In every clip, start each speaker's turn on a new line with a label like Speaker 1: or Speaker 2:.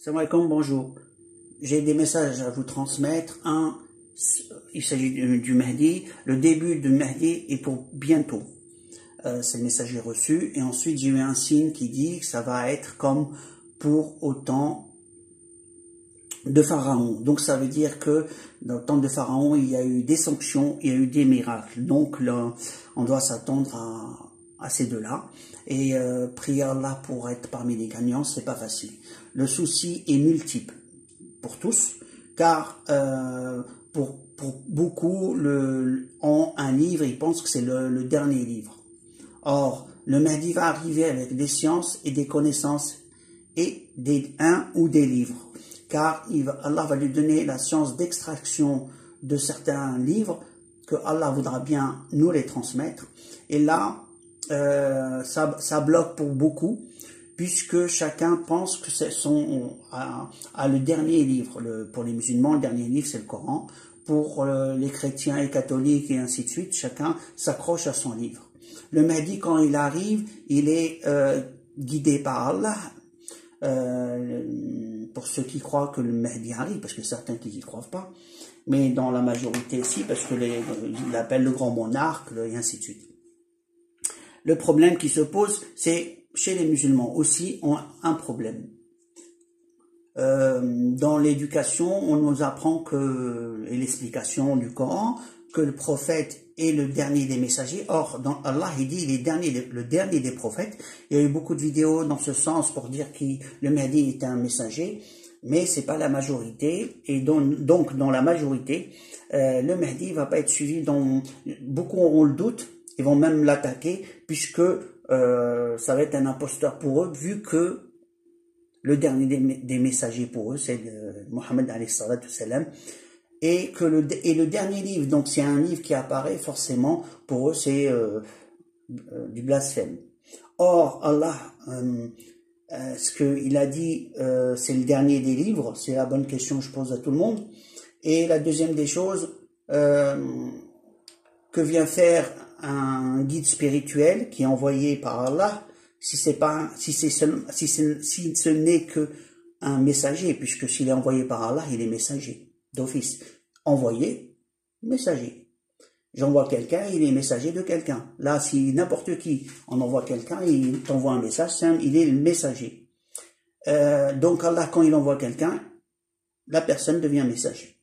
Speaker 1: Salam alaikum, bonjour. J'ai des messages à vous transmettre. Un, il s'agit du Mahdi. Le début du Mahdi est pour bientôt. C'est le message que j'ai reçu. Et ensuite, j'ai eu un signe qui dit que ça va être comme pour au temps de Pharaon. Donc, ça veut dire que dans le temps de Pharaon, il y a eu des sanctions, il y a eu des miracles. Donc, là, on doit s'attendre à ces deux-là. Et prier Allah pour être parmi les gagnants, c'est pas facile. Le souci est multiple pour tous, car pour beaucoup, ont un livre, ils pensent que c'est le dernier livre. Or, le Mahdi va arriver avec des sciences et des connaissances et un ou des livres, car Allah va lui donner la science d'extraction de certains livres que Allah voudra bien nous les transmettre. Et là, ça bloque pour beaucoup, puisque chacun pense que c'est le dernier livre. Pour les musulmans, le dernier livre, c'est le Coran. Pour les chrétiens et catholiques et ainsi de suite, chacun s'accroche à son livre. Le Mahdi, quand il arrive, il est guidé par Allah. Pour ceux qui croient que le Mahdi arrive, parce que certains qui n'y croient pas, mais dans la majorité, si, parce que il l'appelle le grand monarque, et ainsi de suite. Le problème qui se pose, c'est chez les musulmans aussi, ont un problème. Dans l'éducation, on nous apprend et l'explication du Coran, que le prophète est le dernier des messagers. Or, dans Allah, il dit le dernier des prophètes. Il y a eu beaucoup de vidéos dans ce sens pour dire que le Mahdi est un messager, mais c'est pas la majorité. Et donc dans la majorité, le Mahdi va pas être suivi. Beaucoup auront le doute. Ils vont même l'attaquer, puisque ça va être un imposteur pour eux, vu que le dernier des messagers pour eux, c'est Mohammed alayhi salatu salam, et le dernier livre, donc c'est un livre qui apparaît forcément, pour eux c'est du blasphème. Or, Allah, ce qu'il a dit, c'est le dernier des livres, c'est la bonne question que je pose à tout le monde. Et la deuxième des choses, que vient faire un guide spirituel qui est envoyé par Allah, si ce n'est que un messager, puisque s'il est envoyé par Allah, il est messager d'office. Envoyé, messager. J'envoie quelqu'un, il est messager de quelqu'un. Là, si n'importe qui on envoie quelqu'un, il t'envoie un message, il est le messager. Donc Allah, quand il envoie quelqu'un, la personne devient messager.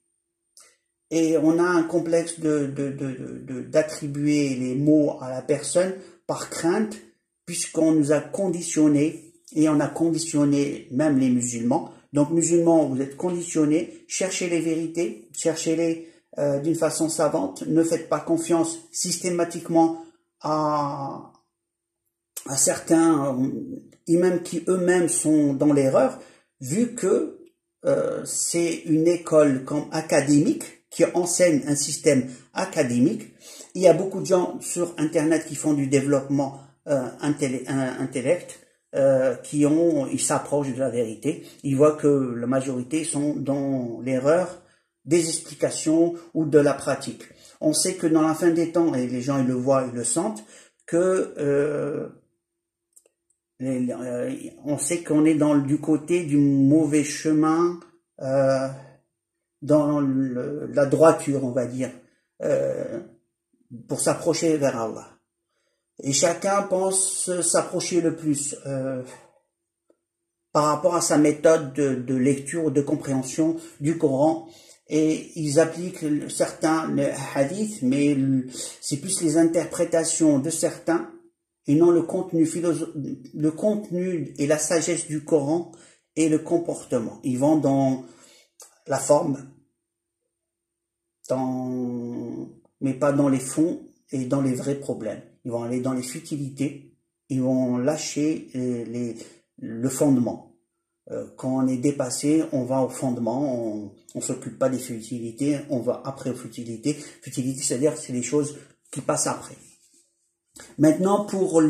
Speaker 1: Et on a un complexe d'attribuer les mots à la personne par crainte, puisqu'on nous a conditionnés, et on a conditionné même les musulmans. Donc musulmans, vous êtes conditionnés, cherchez les vérités, cherchez-les d'une façon savante, ne faites pas confiance systématiquement à certains imams qui eux-mêmes sont dans l'erreur, vu que c'est une école comme académique, qui enseigne un système académique. Il y a beaucoup de gens sur Internet qui font du développement intellect, ils s'approchent de la vérité. Ils voient que la majorité sont dans l'erreur des explications ou de la pratique. On sait que dans la fin des temps, et les gens ils le voient, ils le sentent, que on sait qu'on est du côté du mauvais chemin, dans la droiture, on va dire, pour s'approcher vers Allah. Et chacun pense s'approcher le plus par rapport à sa méthode de lecture ou de compréhension du Coran. Et ils appliquent certains le hadith, mais c'est plus les interprétations de certains et non le contenu et la sagesse du Coran et le comportement. Ils vont dans la forme, mais pas dans les fonds et dans les vrais problèmes. Ils vont aller dans les futilités, ils vont lâcher le fondement. Quand on est dépassé, on va au fondement, on s'occupe pas des futilités, on va après aux futilités. Futilité, c'est-à-dire que c'est les choses qui passent après. Maintenant, pour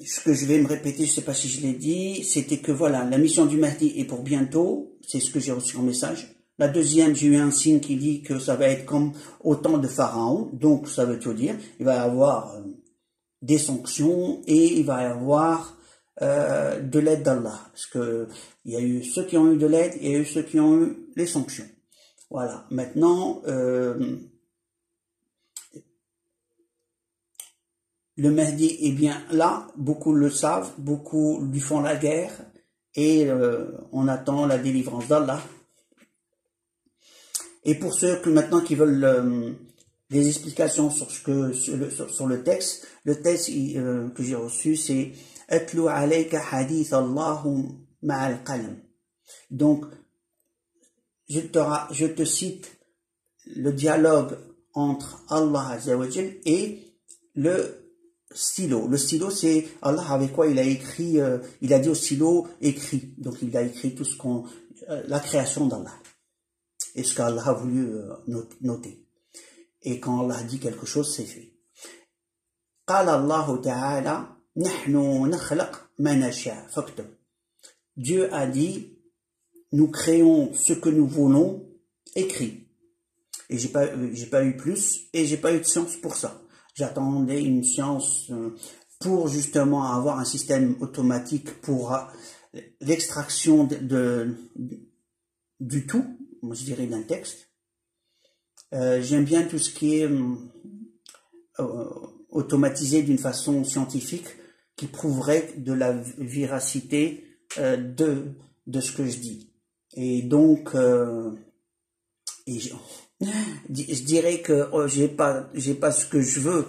Speaker 1: ce que je vais me répéter, je ne sais pas si je l'ai dit, c'était que voilà, la mission du Mahdi est pour bientôt, c'est ce que j'ai reçu en message. La deuxième, j'ai eu un signe qui dit que ça va être comme au temps de Pharaon, donc ça veut tout dire, il va y avoir des sanctions et il va y avoir de l'aide d'Allah. Parce que il y a eu ceux qui ont eu de l'aide et il y a eu ceux qui ont eu les sanctions. Voilà. Maintenant, le Mahdi est bien là, beaucoup le savent, beaucoup lui font la guerre et on attend la délivrance d'Allah. Et pour ceux que maintenant qui veulent des explications sur sur le texte que j'ai reçu, c'est Atlu alayka hadith Allahu ma'al qalam. Donc je te cite le dialogue entre Allah Azza wa Jal et le stylo. Le stylo, c'est Allah avec quoi il a écrit, il a dit au stylo, écrit. Donc il a écrit tout ce la création d'Allah. Et ce qu'Allah a voulu noter. Et quand Allah dit quelque chose, c'est fait. قال الله تعالى نحن نخلق ما نشاء فاكتب. Dieu a dit, nous créons ce que nous voulons, écrit. Et j'ai pas eu plus, et j'ai pas eu de science pour ça. J'attendais une science pour justement avoir un système automatique pour l'extraction du tout, moi je dirais d'un texte. J'aime bien tout ce qui est automatisé d'une façon scientifique qui prouverait de la véracité de ce que je dis. Et donc, je dirais que j'ai pas ce que je veux,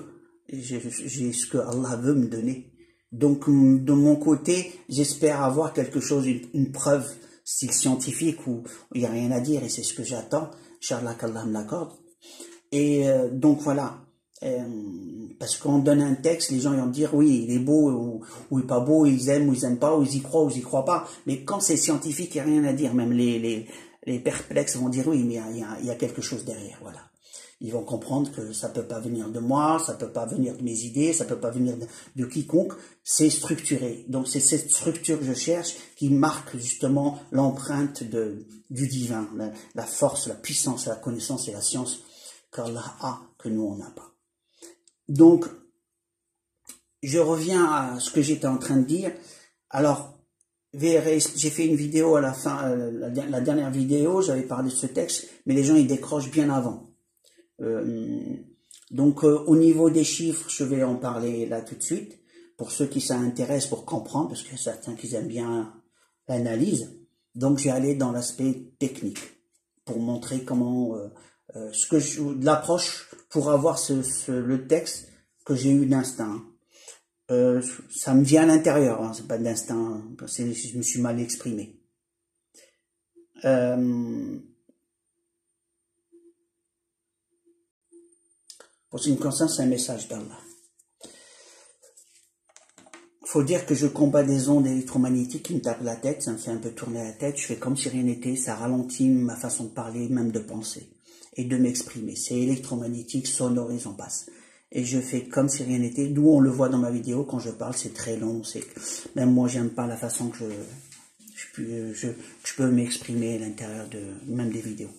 Speaker 1: j'ai ce que Allah veut me donner. Donc de mon côté, j'espère avoir quelque chose, une preuve, style scientifique où il n'y a rien à dire et c'est ce que j'attends. Inch'Allah qu'Allah me l'accorde. Et donc voilà, parce qu'on donne un texte, les gens vont dire oui, il est beau ou il est pas beau, ils aiment ou ils aiment pas, ou ils y croient ou ils y croient pas. Mais quand c'est scientifique, il n'y a rien à dire. Même les perplexes vont dire oui, mais il y a quelque chose derrière, voilà. Ils vont comprendre que ça peut pas venir de moi, ça peut pas venir de mes idées, ça peut pas venir de quiconque, c'est structuré. Donc c'est cette structure que je cherche qui marque justement l'empreinte du divin, la force, la puissance, la connaissance et la science qu'Allah a, que nous on n'a pas. Donc, je reviens à ce que j'étais en train de dire. Alors, j'ai fait une vidéo à la fin, la dernière vidéo, j'avais parlé de ce texte, mais les gens ils décrochent bien avant. Donc au niveau des chiffres, je vais en parler là tout de suite, pour ceux qui s'intéressent pour comprendre, parce qu'il y a certains qui aiment bien l'analyse. Donc je vais aller dans l'aspect technique, pour montrer comment, l'approche pour avoir le texte que j'ai eu d'instinct. Ça me vient à l'intérieur, hein, c'est pas d'instinct, je me suis mal exprimé. Pour ce qui me concerne, c'est un message d'Allah. Faut dire que je combats des ondes électromagnétiques qui me tapent la tête, ça me fait un peu tourner la tête, je fais comme si rien n'était, ça ralentit ma façon de parler, même de penser, et de m'exprimer. C'est électromagnétique, sonore, j'en passe. Et je fais comme si rien n'était, d'où on le voit dans ma vidéo, quand je parle, c'est très long, même moi j'aime pas la façon que je peux m'exprimer à l'intérieur même des vidéos.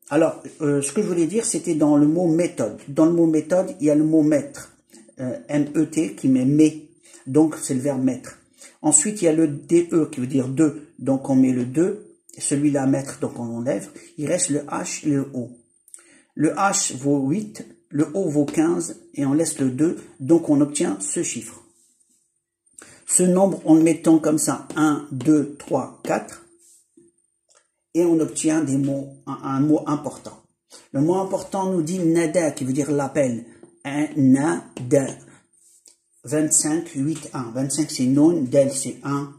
Speaker 1: Alors, ce que je voulais dire, c'était dans le mot méthode. Dans le mot méthode, il y a le mot mettre, M-E-T, qui met mais, donc c'est le verbe mettre. Ensuite, il y a le D-E, qui veut dire deux, donc on met le 2, celui-là mettre, donc on enlève. Il reste le H et le O. Le H vaut 8, le O vaut 15, et on laisse le 2, donc on obtient ce chiffre. Ce nombre, en le mettant comme ça, 1, 2, 3, 4, et on obtient un mot important. Le mot important nous dit nada, qui veut dire l'appel. Un nada. 25, 8, 1. 25 c'est non, del c'est 1,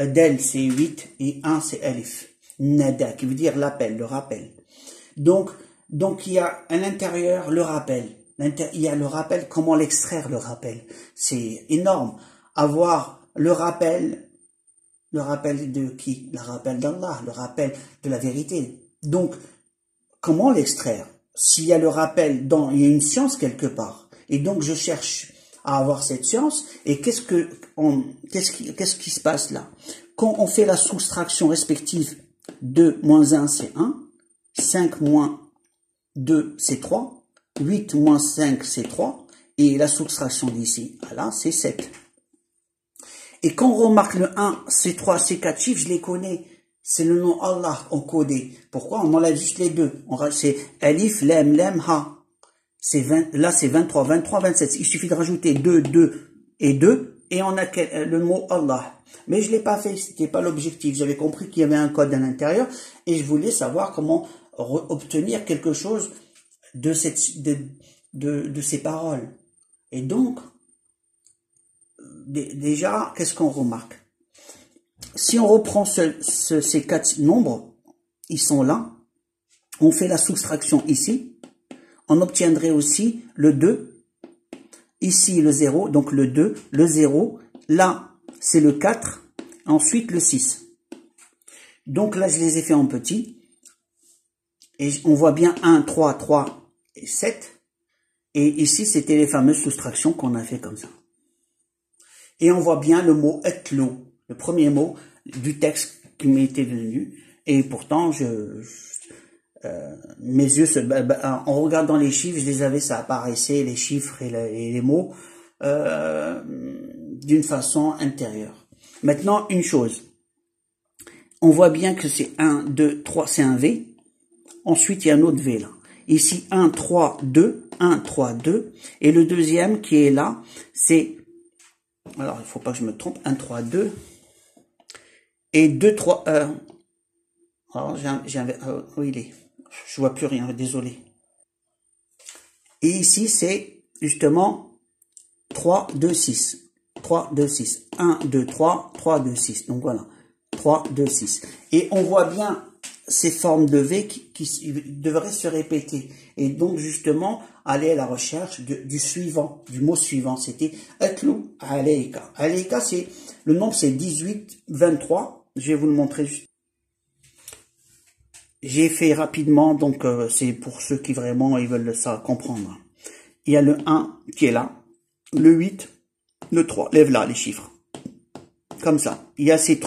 Speaker 1: del c'est 8 et 1 c'est alif. Nada, qui veut dire l'appel, le rappel. Donc il y a à l'intérieur le rappel. Il y a le rappel, comment l'extraire le rappel. C'est énorme. Avoir le rappel de qui? Le rappel d'Allah, le rappel de la vérité. Donc, comment l'extraire? S'il y a le rappel, il y a une science quelque part. Et donc, je cherche à avoir cette science. Et qu'est-ce qui se passe là? Quand on fait la soustraction respective, 2 moins 1, c'est 1. 5 moins 2, c'est 3. 8 moins 5, c'est 3. Et la soustraction d'ici à là, c'est 7. Et quand on remarque le 1, ces 3, ces 4 chiffres, je les connais. C'est le nom Allah encodé. Pourquoi? On enlève juste les deux. C'est Alif, Lam, Lam, Ha. Là, c'est 23, 23, 27. Il suffit de rajouter 2, 2 et 2. Et on a le mot Allah. Mais je l'ai pas fait. C'était pas l'objectif. J'avais compris qu'il y avait un code à l'intérieur. Et je voulais savoir comment obtenir quelque chose de ces paroles. Et donc, déjà, qu'est-ce qu'on remarque? Si on reprend ces 4 nombres, ils sont là, on fait la soustraction ici, on obtiendrait aussi le 2, ici le 0, donc le 2, le 0, là c'est le 4, ensuite le 6. Donc là je les ai fait en petit, et on voit bien 1, 3, 3 et 7, et ici c'était les fameuses soustractions qu'on a fait comme ça. Et on voit bien le mot etlo, le premier mot du texte qui m'était venu. Et pourtant, mes yeux, en regardant les chiffres, je les avais, ça apparaissait, les chiffres et les mots, d'une façon intérieure. Maintenant, une chose. On voit bien que c'est 1, 2, 3, c'est un V. Ensuite, il y a un autre V là. Ici, 1, 3, 2, 1, 3, 2. Et le deuxième qui est là, c'est... Alors, il ne faut pas que je me trompe. 1, 3, 2. Et 2, 3... alors, où il est? Je vois plus rien, désolé. Et ici, c'est justement 3, 2, 6. 3, 2, 6. 1, 2, 3, 3, 2, 6. Donc voilà. 3, 2, 6. Et on voit bien ces formes de V qui devraient se répéter. Et donc, justement, aller à la recherche du suivant, du mot suivant. C'était Atlu Alayka. Alayka, c'est, le nombre, c'est 18, 23. Je vais vous le montrer juste. J'ai fait rapidement, donc c'est pour ceux qui vraiment ils veulent ça comprendre. Il y a le 1 qui est là, le 8, le 3. Lève là les chiffres. Comme ça. Il y a ces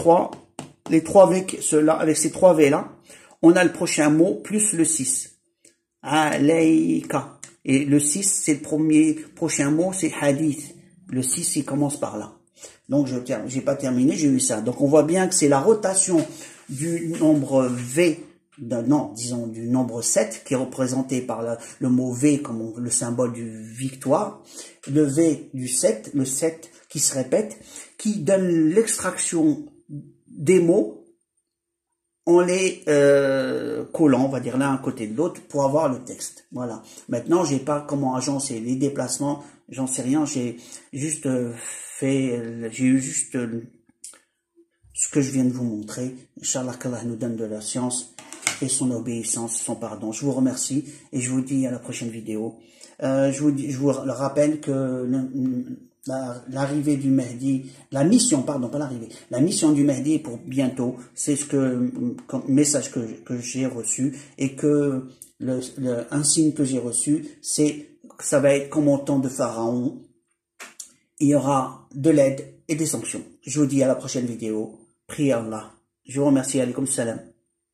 Speaker 1: les 3 V, ceux-là, avec ces 3 V là, on a le prochain mot plus le 6. Alayka. Et le 6, c'est le prochain mot, c'est hadith. Le 6, il commence par là. Donc, j'ai pas terminé, j'ai eu ça. Donc, on voit bien que c'est la rotation du nombre V, disons du nombre 7, qui est représenté par le mot V comme le symbole du victoire. Le V du 7, le 7 qui se répète, qui donne l'extraction des mots en les collant, on va dire l'un à côté de l'autre pour avoir le texte. Voilà. Maintenant, j'ai pas comment agencer les déplacements, j'en sais rien. J'ai juste eu juste ce que je viens de vous montrer. Inch'Allah qu'Allah nous donne de la science et son obéissance, son pardon. Je vous remercie et je vous dis à la prochaine vidéo. Je vous rappelle que l'arrivée du Mahdi, la mission du Mahdi est pour bientôt. C'est comme message que j'ai reçu et que un signe que j'ai reçu, c'est que ça va être comme au temps de Pharaon. Il y aura de l'aide et des sanctions. Je vous dis à la prochaine vidéo. Priez Allah. Je vous remercie. Alaykoum salam.